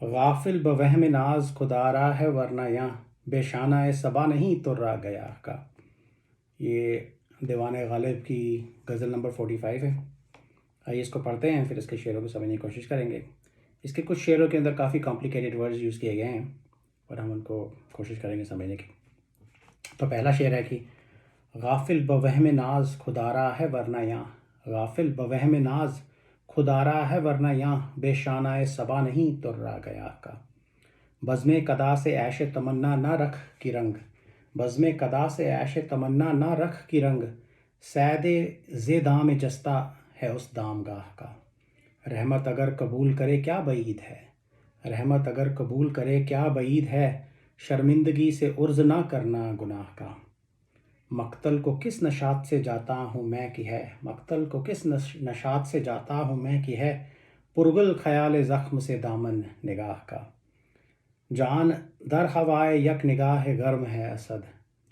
गाफिल बवहम नाज खुदारा है वरना यहाँ बेशाना सबा नहीं तुर्रा गया का। ये दीवान गालिब की गज़ल नंबर 45 है। आइए इसको पढ़ते हैं, फिर इसके शेरों को समझने की कोशिश करेंगे। इसके कुछ शेरों के अंदर काफ़ी कॉम्प्लिकेटेड वर्ड्स यूज़ किए गए हैं और हम उनको कोशिश करेंगे समझने की। तो पहला शेर है कि गाफिल बवहम नाज खुदारा है वरना यहाँ, गाफिल बवहम नाज खुदारा है वरना यहाँ बेशाना सबा नहीं तुर्रा गया का। बज़्म कदा से ऐश तमन्ना न रख की रंग, बज़्म कदा से ऐश तमन्ना न रख की रंग, सैदे जे दाम जस्ता है उस दामगाह का। रहमत अगर कबूल करे क्या बईद है, रहमत अगर कबूल करे क्या बईद है, शर्मिंदगी से उर्ज ना करना गुनाह का। मक्तल को किस नशात से जाता हूँ मैं कि है, मक्तल को किस नशात से जाता हूँ मैं कि है, पुरगुल ख्याल ज़ख्म से दामन निगाह का। जान दर हवाए यक निगाह गर्म है असद,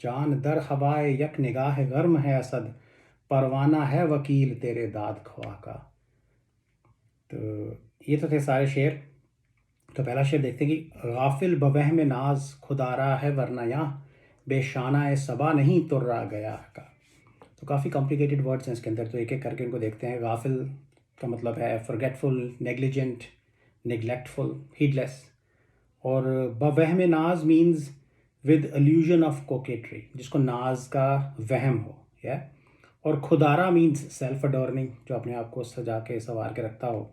जान दर हवाए यक निगाह गर्म है असद, परवाना है वकील तेरे दाद ख्वा का। तो ये तो थे सारे शेर। तो पहला शेर देखते हैं कि गाफिल बवहम नाज खुदारा है वरना यहाँ बेशाना सबा नहीं तुर्रा गया का। तो काफ़ी कॉम्प्लिकेटेड वर्ड्स हैं इसके अंदर, तो एक एक करके इनको देखते हैं। गाफिल का मतलब है फॉरगेटफुल, नेग्लिजेंट, निगलेक्टफुल, हीडलेस। और बवहम नाज मीन्स विद अल्यूजन ऑफ कोकेट्री, जिसको नाज का वहम हो, या। और खुदारा मीन्स सेल्फ अडोर्निंग, जो अपने आप को सजा के संवार के रखता हो।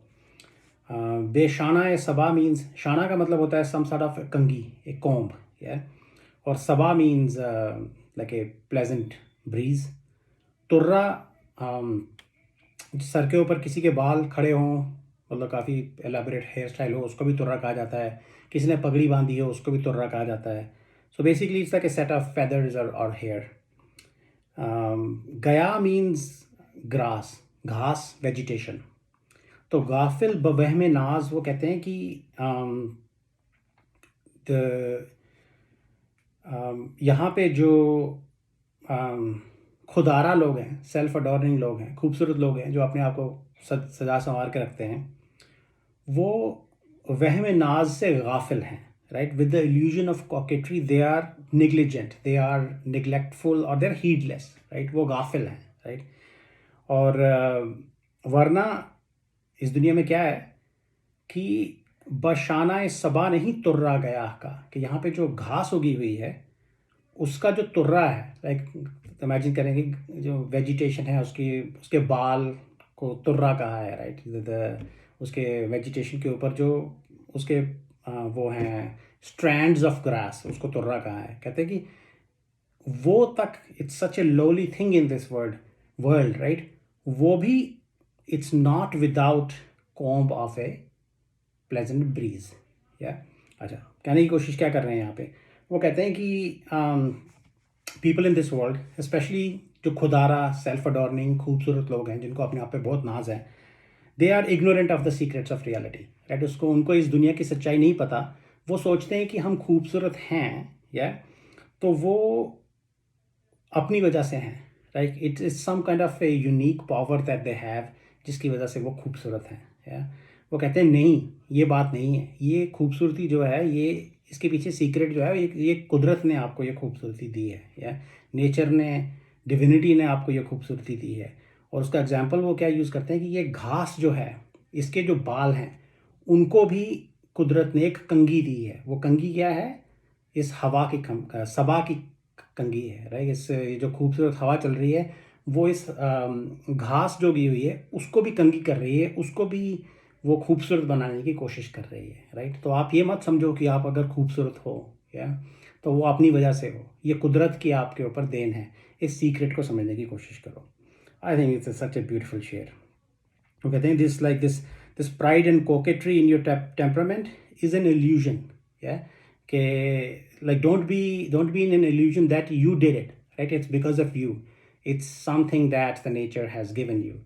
बेशाना सबा मीन्स, शाना का मतलब होता है सम सॉर्ट ऑफ कंगी, एक कॉम्ब, या। और सबा means like a pleasant breeze. तुर्रा, सर के ऊपर किसी के बाल खड़े हों, मतलब काफ़ी एलाबोरेट हेयर स्टाइल हो, उसको भी तुर्रा कहा जाता है। किसी ने पगड़ी बांधी हो, उसको भी तुर्रा कहा जाता है। So basically it's like a set of feathers और हेयर। गया मीन्स ग्रास, घास, वेजिटेशन। तो गाफिल बवहम नाज, वो कहते हैं कि यहाँ पे जो खुदारा लोग हैं, सेल्फ अडोर्निंग लोग हैं, खूबसूरत लोग हैं, जो अपने आप को सजा संवार के रखते हैं, वो वहम नाज से गाफिल हैं, right. With the illusion of coquetry they are negligent, they are neglectful और दे आर हीडलेस, राइट। वो गाफिल हैं, राइट। और वरना इस दुनिया में क्या है कि बशाना सबा नहीं तुर्रा गया का, कि यहाँ पे जो घास उगी हुई है उसका जो तुर्रा है, लाइक इमेजिन करेंगे जो वेजिटेशन है उसकी, उसके बाल को तुर्रा कहा है, राइट। उसके वेजिटेशन के ऊपर जो उसके वो हैं स्ट्रैंड्स ऑफ ग्रास, उसको तुर्रा कहा है। कहते हैं कि वो तक, it's such a lowly thing in this world, right. वो भी it's not without comb of a pleasant breeze, या। अच्छा, कहने की कोशिश क्या कर रहे हैं यहाँ पे, वो कहते हैं कि people in this world specially, जो खुदारा सेल्फ अडोर्निंग खूबसूरत लोग हैं, जिनको अपने आप पे बहुत नाज है, they are ignorant of the secrets of reality, right. उसको, उनको इस दुनिया की सच्चाई नहीं पता। वो सोचते हैं कि हम खूबसूरत हैं, या, तो वो अपनी वजह से हैं, right. It is some kind of a unique power that they have, जिसकी वजह से वो खूबसूरत हैं, या। वो कहते हैं नहीं, ये बात नहीं है, ये खूबसूरती जो है, ये इसके पीछे सीक्रेट जो है, ये कुदरत ने आपको ये खूबसूरती दी है, या नेचर ने, डिविनिटी ने आपको ये खूबसूरती दी है। और उसका एग्जांपल वो क्या यूज़ करते हैं कि ये घास जो है, इसके जो बाल हैं, उनको भी कुदरत ने एक कंघी दी है। वो कंघी क्या है, इस हवा की सबा की कंघी है, राइट। इस, ये जो खूबसूरत हवा चल रही है, वो इस घास जो उगी हुई है उसको भी कंघी कर रही है, उसको भी वो खूबसूरत बनाने की कोशिश कर रही है, राइट। तो आप ये मत समझो कि आप अगर खूबसूरत हो, या, तो वो अपनी वजह से हो, ये कुदरत की आपके ऊपर देन है। इस सीक्रेट को समझने की कोशिश करो। I think it's such a beautiful शेयर। वो कहते हैं this like this pride and coquetry in your temperament is an illusion, या, कि like don't be in an illusion that you did it, right. It's because of you, it's something that the nature has given you,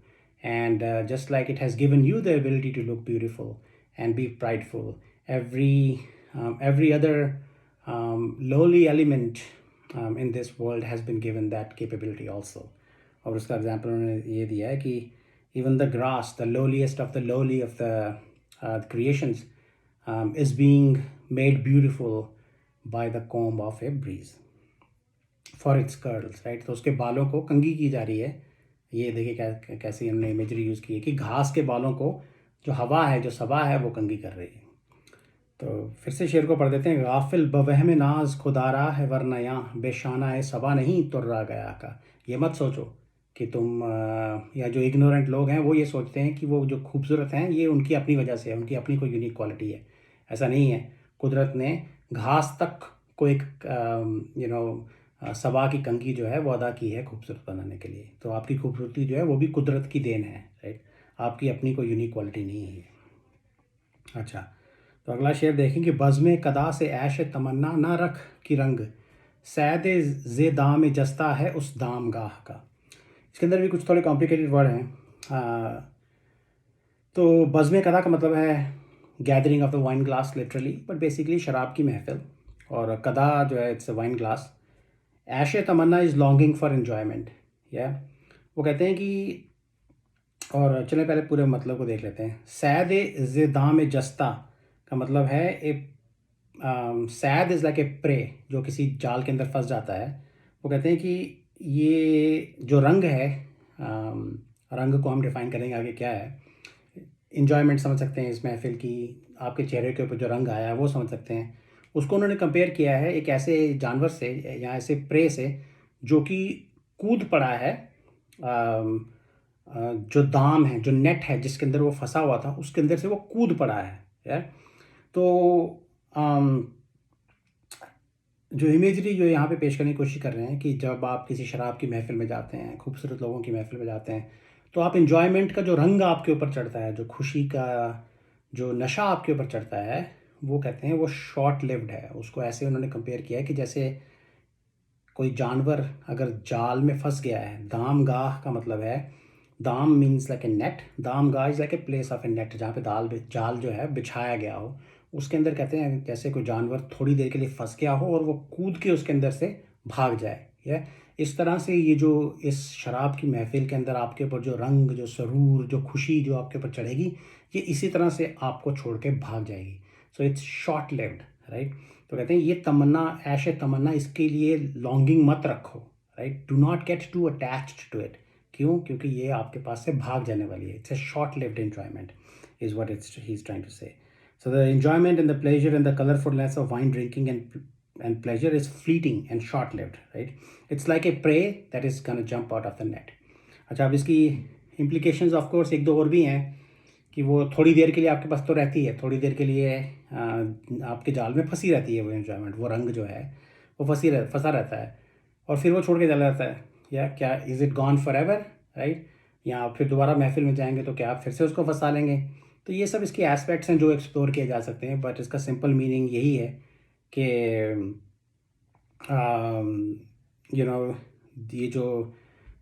and just like it has given you the ability to look beautiful and be prideful, every other lowly element in this world has been given that capability also. और उसका example उन्होंने ये दिया है कि even the grass, the lowliest of the lowly of the creations, is being made beautiful by the comb of a breeze for its curls, right? तो उसके बालों को कंघी की जा रही है। ये देखिए कैसी हमने इमेजरी यूज़ की है कि घास के बालों को जो हवा है, जो सबा है, वो कंघी कर रही है। तो फिर से शेर को पढ़ देते हैं। गाफिल बवहम नाज खुदारा है वरना यहाँ बेशाना है सबा नहीं तुर्रा गया का। ये मत सोचो कि तुम या जो इग्नोरेंट लोग हैं वो ये सोचते हैं कि वो जो खूबसूरत हैं ये उनकी अपनी वजह से है, उनकी अपनी कोई यूनिक क्वालिटी है। ऐसा नहीं है। कुदरत ने घास तक को एक सबा की कंघी जो है वो अदा की है खूबसूरत बनाने के लिए। तो आपकी खूबसूरती जो है वो भी कुदरत की देन है, राइट? आपकी अपनी कोई यूनिक क्वालिटी नहीं है। अच्छा, तो अगला शेर देखेंगे। बज़्म कदा से ऐश तमन्ना ना रख की रंग सैद जे दाम जस्ता है उस दाम गाह का। इसके अंदर भी कुछ थोड़े कॉम्प्लिकेटेड वर्ड हैं। तो बज़्म कदा का मतलब है gathering of the wine glass literally, but basically शराब की महफिल। और कदा जो है इट्स अ वाइन ग्लास। ऐश तमन्ना इज़ लॉन्गिंग फॉर एन्जॉयमेंट। या वो कहते हैं कि, और चलें पहले पूरे मतलब को देख लेते हैं। सैद जे दाम जस्ता का मतलब है सैद इज़ लाइक ए प्रे, जो किसी जाल के अंदर फंस जाता है। वो कहते हैं कि ये जो रंग है, रंग को हम डिफ़ाइन करेंगे आगे क्या है। इन्जॉयमेंट समझ सकते हैं इस महफिल की, आपके चेहरे के ऊपर जो रंग आया है वो समझ सकते हैं। उसको उन्होंने कंपेयर किया है एक ऐसे जानवर से या ऐसे प्रे से जो कि कूद पड़ा है, जो दाम है, जो नेट है जिसके अंदर वो फंसा हुआ था, उसके अंदर से वो कूद पड़ा है। यार तो जो इमेजरी जो यहाँ पे पेश करने की कोशिश कर रहे हैं कि जब आप किसी शराब की महफिल में जाते हैं, खूबसूरत लोगों की महफिल में जाते हैं, तो आप इन्जॉयमेंट का जो रंग आपके ऊपर चढ़ता है, जो खुशी का जो नशा आपके ऊपर चढ़ता है, वो कहते हैं वो शॉर्ट लिव्ड है। उसको ऐसे उन्होंने कंपेयर किया है कि जैसे कोई जानवर अगर जाल में फंस गया है। दाम गाह का मतलब है, दाम मीन्स लाइक ए नेट, दाम गाह is like a place of A net, जहाँ पे जाल जो है बिछाया गया हो। उसके अंदर कहते हैं जैसे कोई जानवर थोड़ी देर के लिए फंस गया हो और वो कूद के उसके अंदर से भाग जाए। या इस तरह से ये जो इस शराब की महफिल के अंदर आपके ऊपर जो रंग, जो सरूर, जो खुशी जो आपके ऊपर चढ़ेगी, ये इसी तरह से आपको छोड़ के भाग जाएगी। So it's short lived, right? तो कहते हैं ये तमन्ना, ऐश तमन्ना, इसके लिए लॉन्गिंग मत रखो, right? Do not get to attached to it. क्यों? क्योंकि ये आपके पास से भाग जाने वाली है। It's a short lived enjoyment is what he is trying to say. So the enjoyment and the pleasure and the colorfulness of wine drinking and pleasure is fleeting and short-lived, right? It's like a prey that is gonna jump out of the net. अच्छा, अब इसकी implications of course एक दो और भी हैं कि वो थोड़ी देर के लिए आपके पास तो रहती है, थोड़ी देर के लिए आपके जाल में फंसी रहती है वो एन्जॉयमेंट, वो रंग जो है वो फंसा रहता है और फिर वो छोड़ के चला जाता है। या क्या is it gone for ever, right? या आप फिर दोबारा महफिल में जाएंगे तो क्या आप फिर से उसको फंसा लेंगे? तो ये सब इसके एस्पेक्ट्स हैं जो एक्सप्लोर किए जा सकते हैं, बट इसका सिंपल मीनिंग यही है कि यू नो ये जो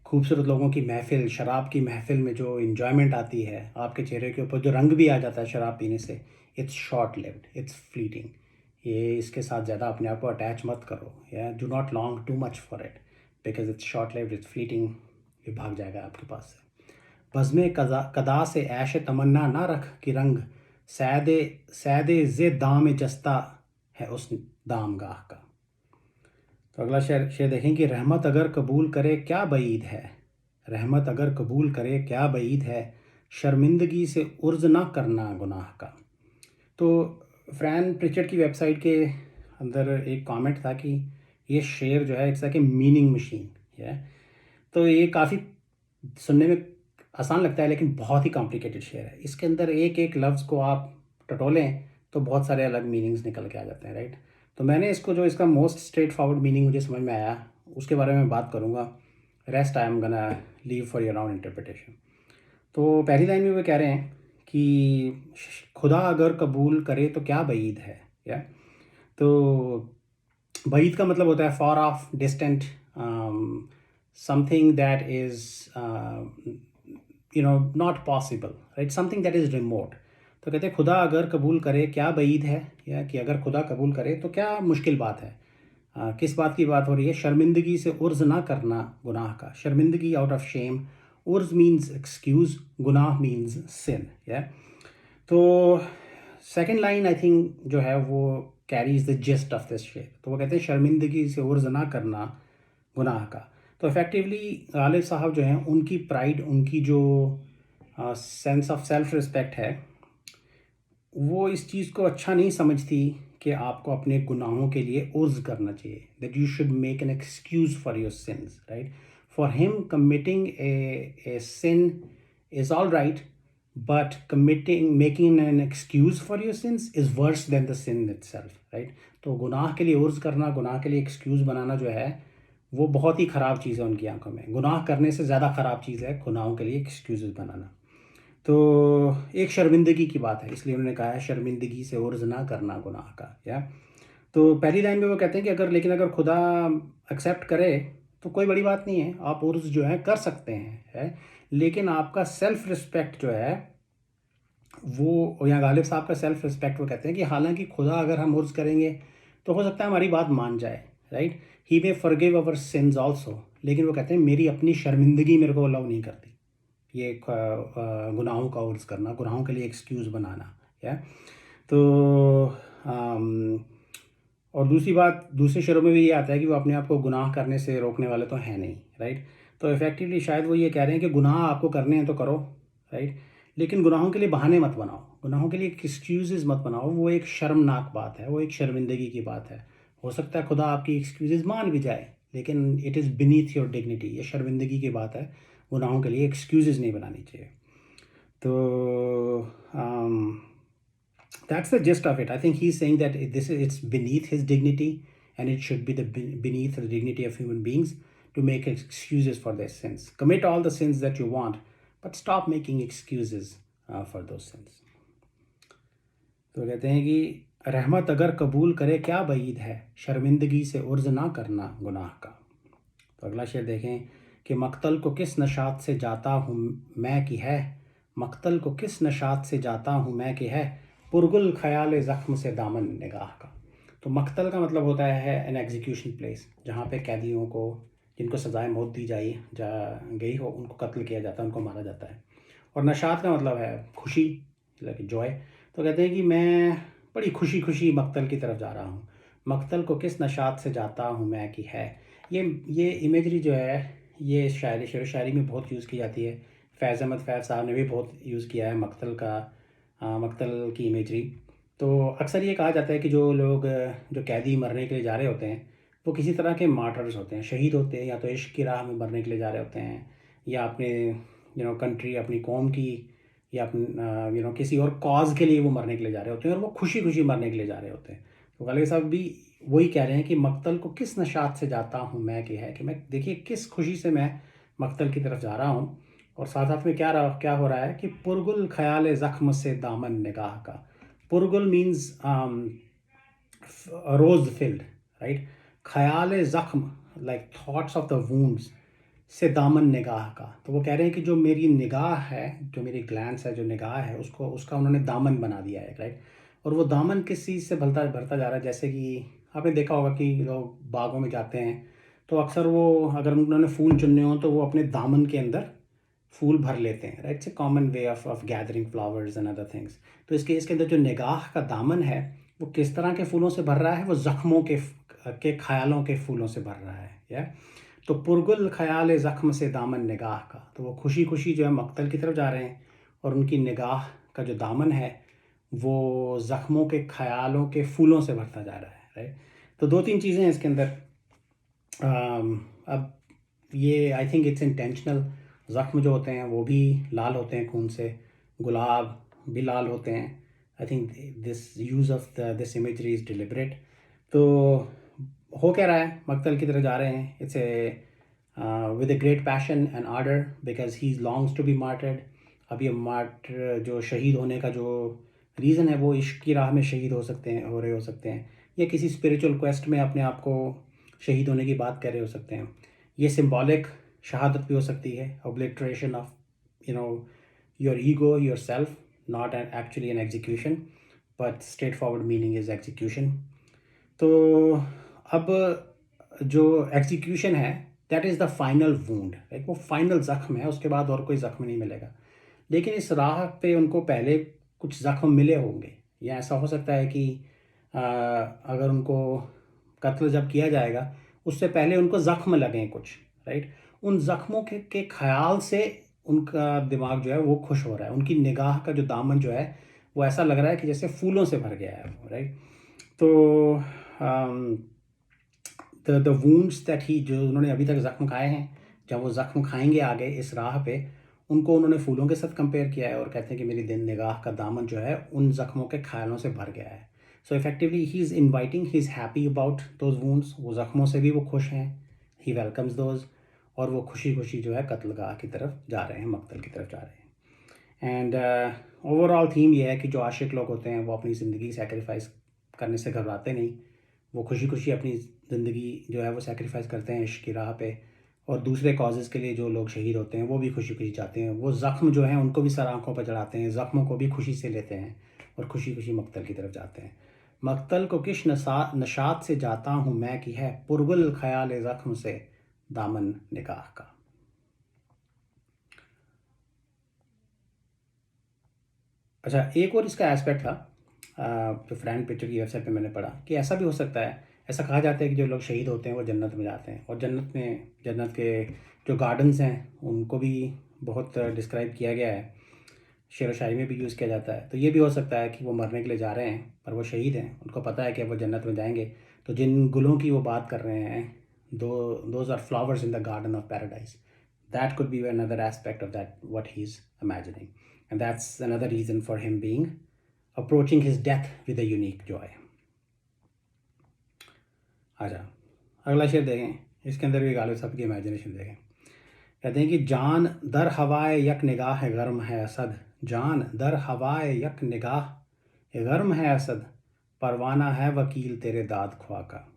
खूबसूरत लोगों की महफिल, शराब की महफिल में जो इन्जॉयमेंट आती है, आपके चेहरे के ऊपर जो रंग भी आ जाता है शराब पीने से, it's short lived, it's fleeting. ये इसके साथ ज़्यादा अपने आप को अटैच मत करो, या do not long too much for it because it's short lived, it's fleeting. ये भाग जाएगा आपके पास से। बज़्म कदा से ऐश तमन्ना ना रख कि रंग सैद जे दाम जस्ता है उस दाम गाह का। तो अगला शेर देखें कि रहमत अगर कबूल करे क्या बईद है, रहमत अगर कबूल करे क्या बईद है, शर्मिंदगी से उर्ज ना करना गुनाह का। तो फ्रैन प्रिचर्ड की वेबसाइट के अंदर एक कमेंट था कि ये शेर जो है it's like a meaning machine है। तो ये काफ़ी सुनने में आसान लगता है लेकिन बहुत ही कॉम्प्लिकेटेड शेर है। इसके अंदर एक एक लफ्ज़ को आप टटोलें तो बहुत सारे अलग मीनिंग्स निकल के आ जाते हैं, राइट? तो मैंने इसको जो इसका मोस्ट स्ट्रेट फॉरवर्ड मीनिंग मुझे समझ में आया उसके बारे में बात करूँगा। Rest I am gonna leave for your own interpretation. तो पहली लाइन में वो कह रहे हैं कि खुदा अगर कबूल करे तो क्या बईद है। या तो बईद का मतलब होता है for of, distant, something that is not possible, right? Something that is remote. तो कहते हैं खुदा अगर कबूल करे क्या बईद है, या कि अगर खुदा कबूल करे तो क्या मुश्किल बात है। किस बात की बात हो रही है? शर्मिंदगी से उर्ज ना करना गुनाह का। शर्मिंदगी, out of shame. Urja means excuse, गुनाह मीन्स सिन। या तो सेकंड लाइन आई थिंक जो है वो carries the gist of this शेर। तो वो कहते हैं शर्मिंदगी से उर्ज ना करना गुनाह का। तो इफ़ेक्टिवली गालिब साहब जो हैं उनकी प्राइड, उनकी जो सेंस ऑफ सेल्फ रिस्पेक्ट है, वो इस चीज़ को अच्छा नहीं समझती कि आपको अपने गुनाहों के लिए उर्ज करना चाहिए, that you should make an excuse for your sins, right. For him committing a sin is all right, but making an excuse for your sins is worse than the sin itself, right? तो गुनाह के लिए urge करना, गुनाह के लिए excuse बनाना जो है वो बहुत ही ख़राब चीज़ है उनकी आंखों में। गुनाह करने से ज़्यादा ख़राब चीज़ है गुनाहों के लिए एक्सक्यूज़ बनाना। तो एक शर्मिंदगी की बात है, इसलिए उन्होंने कहा है शर्मिंदगी से उर्ज ना करना गुनाह का। या तो पहली लाइन में वो कहते हैं कि अगर खुदा एक्सेप्ट करे तो कोई बड़ी बात नहीं है, आप उर्ज जो है कर सकते हैं, है। लेकिन आपका सेल्फ रिस्पेक्ट जो है वो, यहाँ गालिब साहब का सेल्फ रिस्पेक्ट, वो कहते हैं कि हालांकि खुदा अगर हम उर्ज करेंगे तो हो सकता है हमारी बात मान जाए, राइट। ही मे फॉरगिव अवर सिंस ऑल्सो, लेकिन वो कहते हैं मेरी अपनी शर्मिंदगी मेरे को अलाउ नहीं करती ये गुनाहों का उर्ज करना, गुनाहों के लिए एक्सक्यूज़ बनाना। या तो और दूसरी बात, दूसरे शेरों में भी ये आता है कि वो अपने आप को गुनाह करने से रोकने वाले तो हैं नहीं, राइट। तो इफ़ेक्टिवली शायद वो ये कह रहे हैं कि गुनाह आपको करने हैं तो करो, राइट, लेकिन गुनाहों के लिए बहाने मत बनाओ, गुनाहों के लिए एक्सक्यूज़ मत बनाओ। वो एक शर्मनाक बात है, वो एक शर्मिंदगी की बात है। हो सकता है खुदा आपकी एक्सक्यूज़ मान भी जाए, लेकिन it is beneath your dignity, ये शर्मिंदगी की बात है। गुनाहों के लिए एक्सक्यूज़ नहीं बनानी चाहिए। तो that's the gist of it. I think he's saying that it's beneath his dignity, and it should be beneath the dignity of human beings to make excuses for their sins. Commit all the sins that you want, but stop making excuses for those sins. तो कहते हैं कि रहमत अगर कबूल करे क्या बईद है, शर्मिंदगी से उर्ज ना करना गुनाह का। तो अगला शेर देखें कि मक्तल को किस नशात से जाता हूँ मैं कि है, मक्तल को किस नशात से जाता हूँ मैं कि है, पुरगुल ख्याल ज़ख्म से दामन निगाह का। तो मक्तल का मतलब होता है एन एग्जीक्यूशन प्लेस, जहाँ पे कैदियों को, जिनको सज़ाए मौत दी गई हो, उनको कत्ल किया जाता है, उनको मारा जाता है। और नशात का मतलब है खुशी, लाइक जॉय। तो कहते हैं कि मैं बड़ी खुशी खुशी मक्तल की तरफ जा रहा हूँ, मक्तल को किस नशात से जाता हूँ मैं कि है। ये इमेजरी जो है ये शेर शायरी में बहुत यूज़ की जाती है। फैज़ अहमद फैज़ साहब ने भी बहुत यूज़ किया है मक्तल की इमेजरी। तो अक्सर ये कहा जाता है कि जो लोग जो कैदी मरने के लिए जा रहे होते हैं वो किसी तरह के मार्टर्स होते हैं, शहीद होते हैं, या तो इश्क की राह में मरने के लिए जा रहे होते हैं, या अपने कंट्री, अपनी कौम की, या किसी और कॉज के लिए वो मरने के लिए जा रहे होते हैं, और वो खुशी खुशी मरने के लिए जा रहे होते हैं। तो गालिब साहब भी वही कह रहे हैं कि मक्तल को किस नशात से जाता हूँ मैं कि है, कि मैं देखिए किस खुशी से मैं मक्तल की तरफ जा रहा हूँ। और साथ साथ में क्या हो रहा है कि पुरगुल ख्याल ज़ख्म से दामन निगाह का। पुरगुल मीन्स रोज फिल्ड, राइट। ख्याल ज़ख्म like thoughts of the wounds से दामन निगाह का। तो वो कह रहे हैं कि जो मेरी निगाह है, जो मेरी ग्लैंस है, जो निगाह है, उसका उन्होंने दामन बना दिया है, राइट। और वो दामन किस चीज़ से भरता जा रहा है, जैसे कि आपने देखा होगा कि लोग बागों में जाते हैं तो अक्सर वो, अगर उन्होंने फूल चुनने हो तो वो अपने दामन के अंदर फूल भर लेते हैं, right. It's a common way of gathering flowers and other things. तो इसके अंदर जो निगाह का दामन है वो किस तरह के फूलों से भर रहा है, वो ज़ख्मों के ख्यालों के फूलों से भर रहा है। या तो पुरगुल ख्याल ज़ख्म से दामन निगाह का। तो वो खुशी खुशी जो है मक्तल की तरफ जा रहे हैं, और उनकी निगाह का जो दामन है वो ज़ख्मों के ख्यालों के फूलों से भरता जा रहा है, राइट। तो दो तीन चीज़ें हैं इसके अंदर। अब ये आई थिंक इट्स इंटेंशनल। ज़ख्म जो होते हैं वो भी लाल होते हैं खून से, गुलाब भी लाल होते हैं। I think this use of this imagery is deliberate. तो हो क्या रहा है, मक्तल की तरफ जा रहे हैं, it's a with a great passion and ardour because he longs to be martyred. अब ये मार्टर जो शहीद होने का जो रीज़न है वो इश्क की राह में शहीद हो सकते हैं, या किसी स्पिरिचुअल क्वेस्ट में अपने आप को शहीद होने की बात कर रहे हो सकते हैं। ये सिंबॉलिक शहादत भी हो सकती है, obliteration of your ego, yourself, not actually an execution, but straightforward meaning is execution. तो अब जो एग्जीक्यूशन है that is the final wound, like वो फाइनल ज़ख्म है, उसके बाद और कोई ज़ख्म नहीं मिलेगा। लेकिन इस राह पे उनको पहले कुछ ज़ख्म मिले होंगे, या ऐसा हो सकता है कि अगर उनको कत्ल जब किया जाएगा उससे पहले उनको ज़ख्म लगें कुछ, राइट, उन ज़ख्मों के ख्याल से उनका दिमाग जो है वो खुश हो रहा है, उनकी निगाह का जो दामन जो है वो ऐसा लग रहा है कि जैसे फूलों से भर गया है, राइट। तो द वूंड्स दैट ही, जो उन्होंने अभी तक ज़ख्म खाए हैं, जब वो ज़ख्म खाएंगे आगे इस राह पे, उनको उन्होंने फूलों के साथ कंपेयर किया है और कहते हैं कि मेरी दिन निगाह का दामन जो है उन ज़ख्मों के ख्यालों से भर गया है। सो effectively he is inviting, he is happy about those wounds, वो ज़ख्मों से भी वो खुश हैं, ही वेलकम्स दोज, और वो खुशी खुशी जो है कत्लगाह की तरफ जा रहे हैं, मकतल की तरफ जा रहे हैं। एंड ओवरऑल थीम ये है कि जो आशिक लोग होते हैं वो अपनी ज़िंदगी सेक्रीफाइस करने से घबराते नहीं, वो खुशी खुशी अपनी ज़िंदगी जो है वो सेक्रीफाइस करते हैं इश्क की राह पे, और दूसरे कॉजेज़ के लिए जो लोग शहीद होते हैं वो भी खुशी खुशी जाते हैं, वो ज़ख्म जो हैं उनको भी सर आँखों पर चढ़ाते हैं, ज़ख्मों को भी खुशी से लेते हैं और खुशी खुशी मकतल की तरफ जाते हैं। मकतल को किस नशात से जाता हूँ मैं कि है पुरगुल ख्याल ज़ख्म से दामन निगाह का। अच्छा, एक और इसका एस्पेक्ट था जो फ्रैंक पिक्चर की वेबसाइट पे मैंने पढ़ा कि ऐसा भी हो सकता है, ऐसा कहा जाता है कि जो लोग शहीद होते हैं वो जन्नत में जाते हैं, और जन्नत के जो गार्डन्स हैं उनको भी बहुत डिस्क्राइब किया गया है, शेर व शायरी में भी यूज़ किया जाता है। तो ये भी हो सकता है कि वो मरने के लिए जा रहे हैं पर वो शहीद हैं, उनको पता है कि अब वो जन्नत में जाएंगे, तो जिन गुलों की वो बात कर रहे हैं, those are flowers in the garden of paradise, that could be another aspect of that what he's imagining, and that's another reason for him being approaching his death with a unique joy. अच्छा, अगला शेर देखें, इसके अंदर भी गालिब साहब की imagination देखें। कहते हैं कि जान दर हवाए यक निगाह गर्म है असद, जान दर हवाए यक निगाह गर्म है असद, परवाना है वकील तेरे दाद ख्वा का।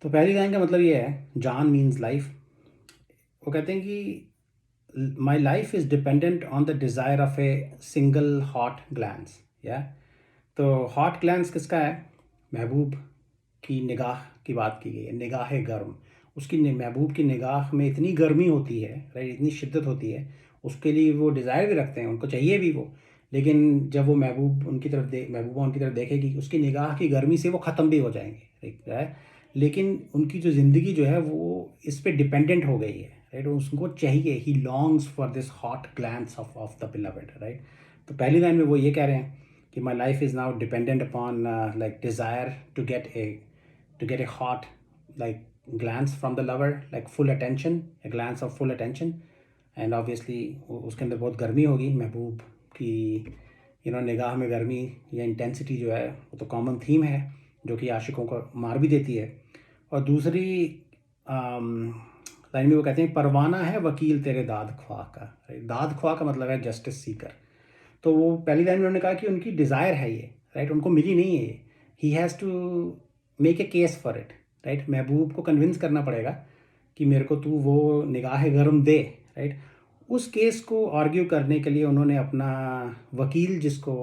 तो पहली लाइन का मतलब ये है, जान मीन्स लाइफ। वो कहते हैं कि my life is dependent on the desire of a single hot glance, या तो हॉट ग्लैंस किसका है? महबूब की निगाह की बात की गई है, निगाह गर्म, उसकी महबूब की निगाह में इतनी गर्मी होती है, राइट, इतनी शिद्दत होती है, उसके लिए वो डिज़ायर भी रखते हैं, उनको चाहिए भी वो, लेकिन जब वो महबूबा उनकी तरफ देखेगी उसकी निगाह की गर्मी से वो ख़त्म भी हो जाएंगे, राइट, लेकिन उनकी जो ज़िंदगी जो है वो इस पर डिपेंडेंट हो गई है, राइट, उसको चाहिए, he longs for this hot glance of the beloved, right. तो पहली लाइन में वो ये कह रहे हैं कि my life is now dependent upon like desire to get a hot like glance from the lover, like full attention, a glance of full attention, and obviously उसके अंदर बहुत गर्मी होगी महबूब की, निगाह में गर्मी या इंटेंसिटी जो है वो तो कॉमन थीम है जो कि आशिकों को मार भी देती है। और दूसरी लाइन में वो कहते हैं परवाना है वकील तेरे दाद ख्वाह का, दाद ख्वाह का मतलब है जस्टिस सीकर। तो वो पहली लाइन में उन्होंने कहा कि उनकी डिज़ायर है ये, राइट, उनको मिली नहीं है ये, he has to make a case for it, right, महबूब को कन्विंस करना पड़ेगा कि मेरे को तू वो निगाह गर्म दे, राइट। उस केस को आर्ग्यू करने के लिए उन्होंने अपना वकील जिसको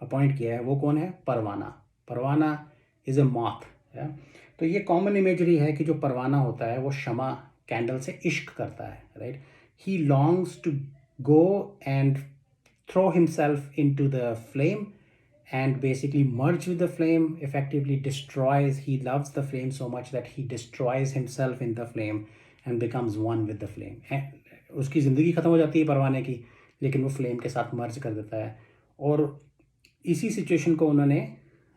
अपॉइंट किया है वो कौन है? परवाना। परवाना इज़ ए मॉथ, है। तो ये कॉमन इमेजरी है कि जो परवाना होता है वो शमा कैंडल से इश्क करता है, right, he longs to go and throw himself into the flame and basically merge with the flame, effectively destroys, he loves the flame so much that he destroys himself in the flame and becomes one with the flame. उसकी ज़िंदगी ख़त्म हो जाती है परवाने की, लेकिन वो फ्लेम के साथ मर्ज कर देता है। और इसी सिचुएशन को उन्होंने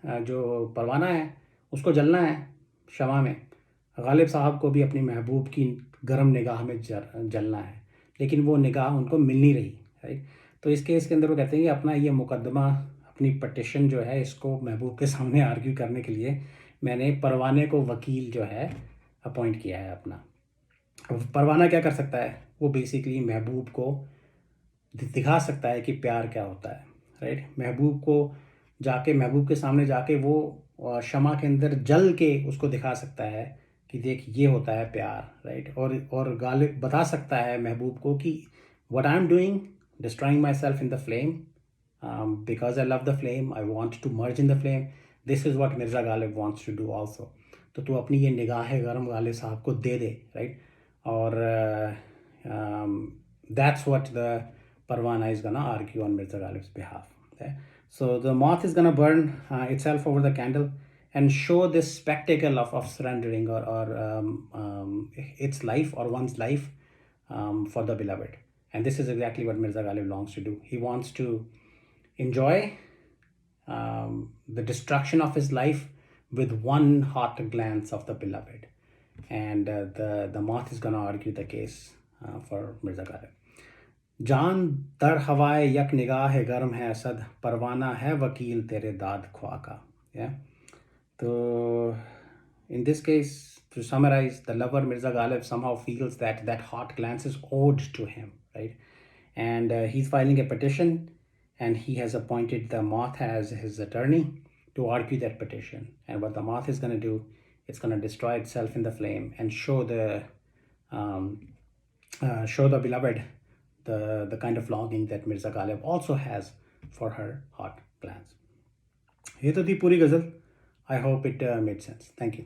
जो परवाना है उसको जलना है शमा में, गालिब साहब को भी अपनी महबूब की गर्म निगाह में जलना है, लेकिन वो निगाह उनको मिल नहीं रही, राइट। तो इस केस के अंदर वो कहते हैं कि अपना ये मुकदमा, अपनी पटिशन जो है इसको महबूब के सामने आर्ग्यू करने के लिए मैंने परवाने को वकील जो है अपॉइंट किया है अपना। परवाना क्या कर सकता है? वो बेसिकली महबूब को दिखा सकता है कि प्यार क्या होता है, राइट। महबूब के सामने जाके वो शमा के अंदर जल के उसको दिखा सकता है कि देख ये होता है प्यार, राइट। और गालिब बता सकता है महबूब को कि what I am doing, destroying myself in the flame, because I love the flame, I want to merge in the flame, this is what Mirza Ghalib wants to do also. तो तू अपनी ये निगाह गरम गालिब साहब को दे दे, राइट। और that's what the Parwana is gonna argue on Mirza Ghalib's behalf, है। So the moth is gonna burn itself over the candle and show this spectacle of surrendering or its life or one's life for the beloved. And this is exactly what Mirza Ghalib longs to do. He wants to enjoy the destruction of his life with one hot glance of the beloved. And the moth is going to argue the case for Mirza Ghalib. जान दर हवाए यक निगाह गर्म है असद परवाना है वकील तेरे दाद ख्वा का. Yeah. So in this case, to summarize, the lover Mirza Ghalib somehow feels that that hot glance is owed to him, right? And he's filing a petition, and he has appointed the moth as his attorney to argue that petition. And what the moth is going to do, it's going to destroy itself in the flame and show the beloved the kind of longing that Mirza Ghalib also has for her hot glance. ये तो थी पूरी गज़ल. I hope it made sense. Thank you.